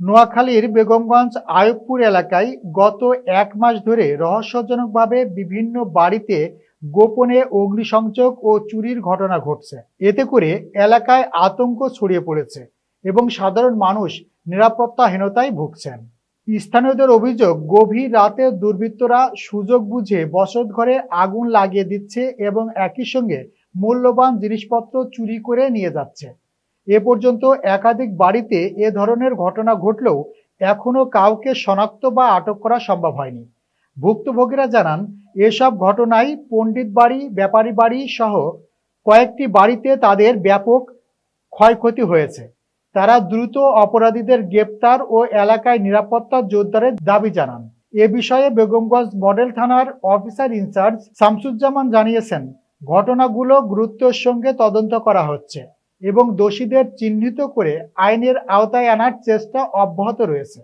নোয়াখালীর বেগমগঞ্জ আইয়ুবপুর এলাকায় গত ১ মাস ধরে রহস্যজনকভাবে বিভিন্ন বাড়িতে গোপনে অগ্নিসংযোগ ও চুরির ঘটনা ঘটছে। এতে করে এলাকায় আতঙ্ক ছড়িয়ে পড়েছে এবং সাধারণ মানুষ নিরাপত্তাহীনতায় ভুগছেন। স্থানীয়দের অভিযোগ, গভীর রাতে দুর্বৃত্তরা সুযোগ বুঝে বসতঘরে আগুন লাগিয়ে দিচ্ছে এবং একই সঙ্গে মূল্যবান জিনিসপত্র চুরি করে নিয়ে যাচ্ছে। এ পর্যন্ত একাধিক বাড়িতে এ ধরনের ঘটনা ঘটলেও এখনো কাউকে শনাক্ত বা আটক করা সম্ভব হয়নি। ভুক্তভোগীরা জানান, এসব ঘটনায় পণ্ডিত বাড়ি, ব্যাপারী বাড়ি সহ কয়েকটি বাড়িতে তাদের ব্যাপক ক্ষয়ক্ষতি হয়েছে। তারা দ্রুত অপরাধীদের গ্রেপ্তার ও এলাকায় নিরাপত্তা জোরদারের দাবি জানান। এ বিষয়ে বেগমগঞ্জ মডেল থানার অফিসার ইনচার্জ শামসুজ্জামান জানিয়েছেন, ঘটনাগুলো গুরুত্বের সঙ্গে তদন্ত করা হচ্ছে এবং দোষীদের চিহ্নিত করে আইনের আওতায় আনার চেষ্টা অব্যাহত রয়েছে।